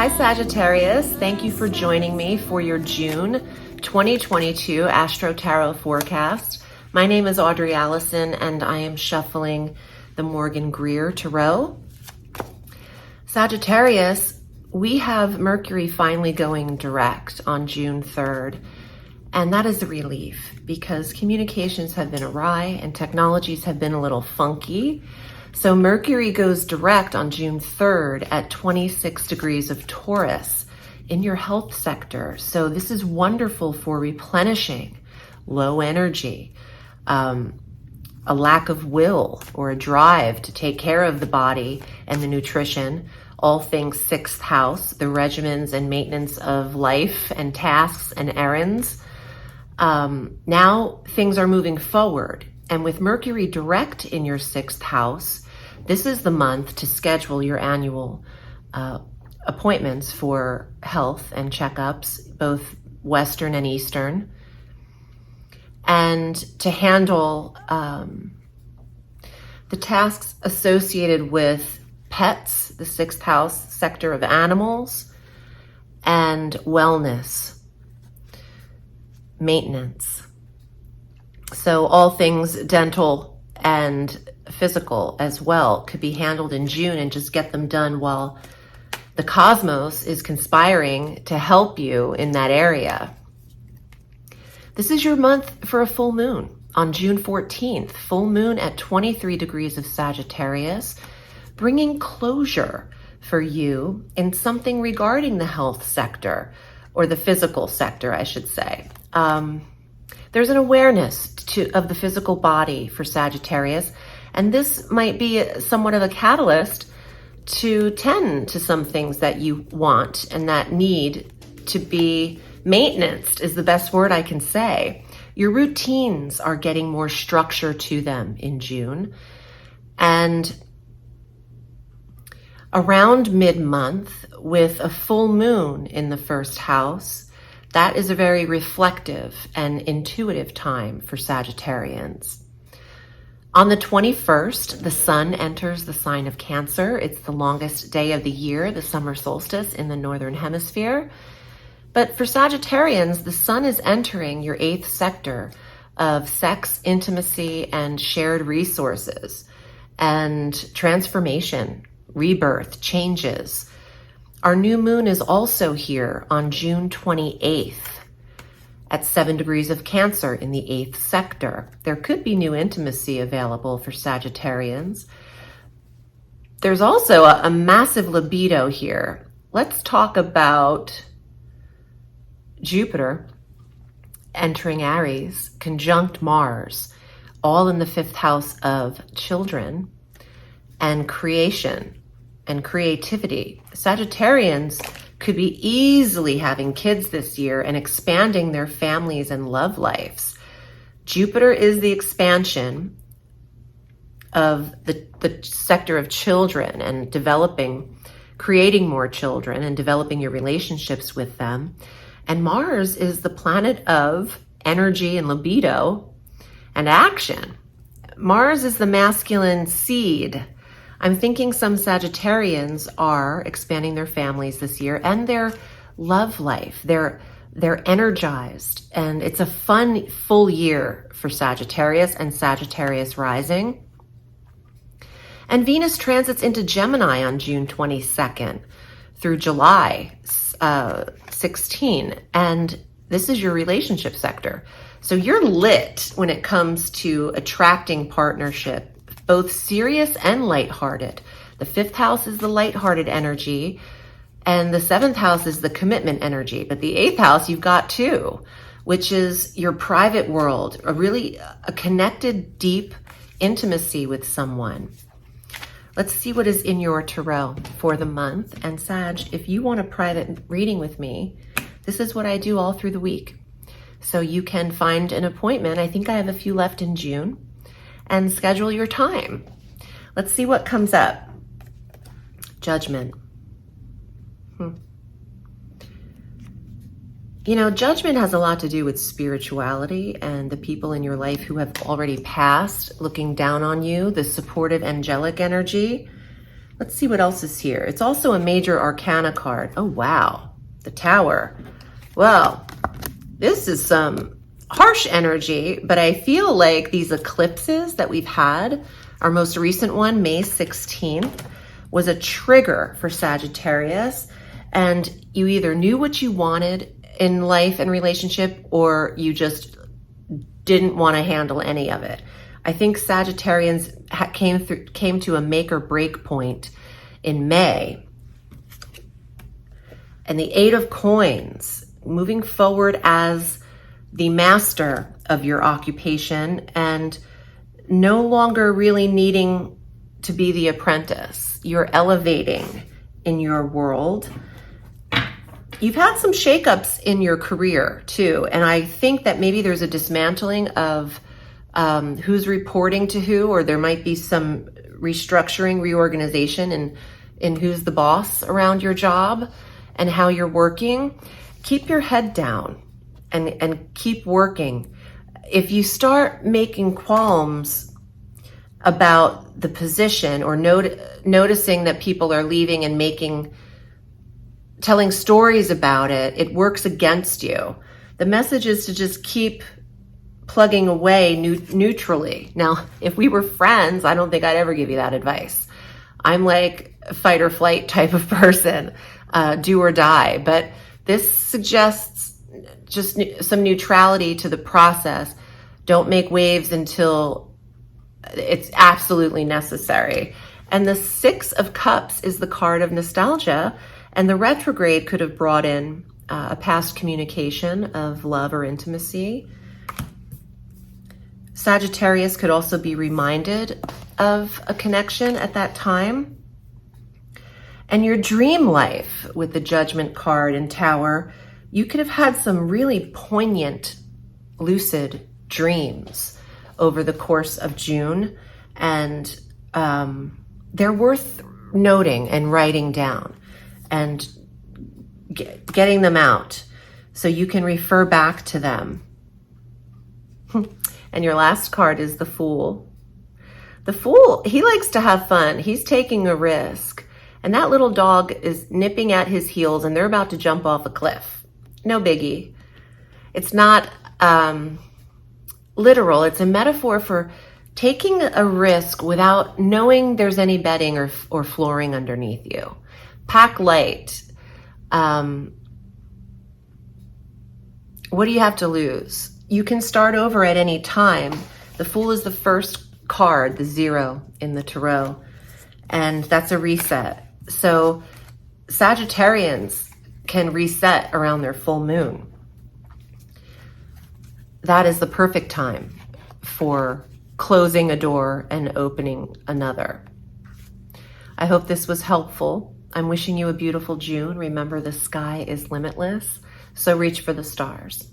Hi Sagittarius, thank you for joining me for your June 2022 Astro Tarot Forecast. My name is Audrey Alison and I am shuffling the Morgan Greer Tarot. Sagittarius, we have Mercury finally going direct on June 3rd, and that is a relief because communications have been awry and technologies have been a little funky. So Mercury goes direct on June 3rd at 26 degrees of Taurus in your health sector. So this is wonderful for replenishing low energy, a lack of will or a drive to take care of the body and the nutrition, all things sixth house, the regimens and maintenance of life and tasks and errands. Now things are moving forward. And with Mercury direct in your sixth house, this is the month to schedule your annual appointments for health and checkups, both Western and Eastern, and to handle the tasks associated with pets, the sixth house sector of animals, and wellness, maintenance. So all things dental and physical as well could be handled in June and just get them done while the cosmos is conspiring to help you in that area. This is your month for a full moon on June 14th, full moon at 23 degrees of Sagittarius, bringing closure for you in something regarding the health sector, or the physical sector, I should say. There's an awareness of the physical body for Sagittarius, and this might be somewhat of a catalyst to tend to some things that you want and that need to be maintenanced is the best word I can say. Your routines are getting more structure to them in June. And around mid-month, with a full moon in the first house, that is a very reflective and intuitive time for Sagittarians. On the 21st, the sun enters the sign of Cancer. It's the longest day of the year, the summer solstice in the Northern Hemisphere. But for Sagittarians, the sun is entering your eighth sector of sex, intimacy, and shared resources, and transformation, rebirth, changes. Our new moon is also here on June 28th at 7 degrees of Cancer in the 8th sector. There could be new intimacy available for Sagittarians. There's also a massive libido here. Let's talk about Jupiter entering Aries, conjunct Mars, all in the 5th house of children and creation and creativity. Sagittarians could be easily having kids this year and expanding their families and love lives. Jupiter is the expansion of the sector of children and creating more children and developing your relationships with them. And Mars is the planet of energy and libido and action. Mars is the masculine seed. I'm thinking some Sagittarians are expanding their families this year and their love life. They're energized, and it's a fun, full year for Sagittarius and Sagittarius rising. And Venus transits into Gemini on June 22nd through July 16. And this is your relationship sector. So you're lit when it comes to attracting partnership, both serious and lighthearted. The 5th house is the lighthearted energy, and the 7th house is the commitment energy. But the 8th house you've got too, which is your private world, a connected, deep intimacy with someone. Let's see what is in your tarot for the month. And Sag, if you want a private reading with me, this is what I do all through the week. So you can find an appointment. I think I have a few left in June. And schedule your time. Let's see what comes up. Judgment. You know, judgment has a lot to do with spirituality and the people in your life who have already passed, looking down on you, the supportive angelic energy. Let's see what else is here. It's also a major arcana card. Oh, wow. The Tower. Well, this is some harsh energy, but I feel like these eclipses that we've had, our most recent one, May 16th, was a trigger for Sagittarius. And you either knew what you wanted in life and relationship, or you just didn't want to handle any of it. I think Sagittarians came to a make or break point in May. And the Eight of Coins, moving forward as the master of your occupation and no longer really needing to be the apprentice. You're elevating in your world. You've had some shakeups in your career too. And I think that maybe there's a dismantling of who's reporting to who, or there might be some restructuring, reorganization in who's the boss around your job and how you're working. Keep your head down and keep working. If you start making qualms about the position or noticing that people are leaving and telling stories about it, it works against you. The message is to just keep plugging away neutrally. Now, if we were friends, I don't think I'd ever give you that advice. I'm like a fight or flight type of person, do or die. But this suggests just some neutrality to the process. Don't make waves until it's absolutely necessary. And the Six of Cups is the card of nostalgia. And the retrograde could have brought in a past communication of love or intimacy. Sagittarius could also be reminded of a connection at that time. And your dream life with the Judgment card and Tower, you could have had some really poignant, lucid dreams over the course of June. And they're worth noting and writing down and getting them out so you can refer back to them. And your last card is the Fool. The Fool, he likes to have fun. He's taking a risk. And that little dog is nipping at his heels and they're about to jump off a cliff. No biggie. It's not literal. It's a metaphor for taking a risk without knowing there's any bedding or flooring underneath you. Pack light. What do you have to lose? You can start over at any time. The Fool is the first card, the 0 in the tarot, and that's a reset. So Sagittarians can reset around their full moon. That is the perfect time for closing a door and opening another. I hope this was helpful. I'm wishing you a beautiful June. Remember, the sky is limitless, so reach for the stars.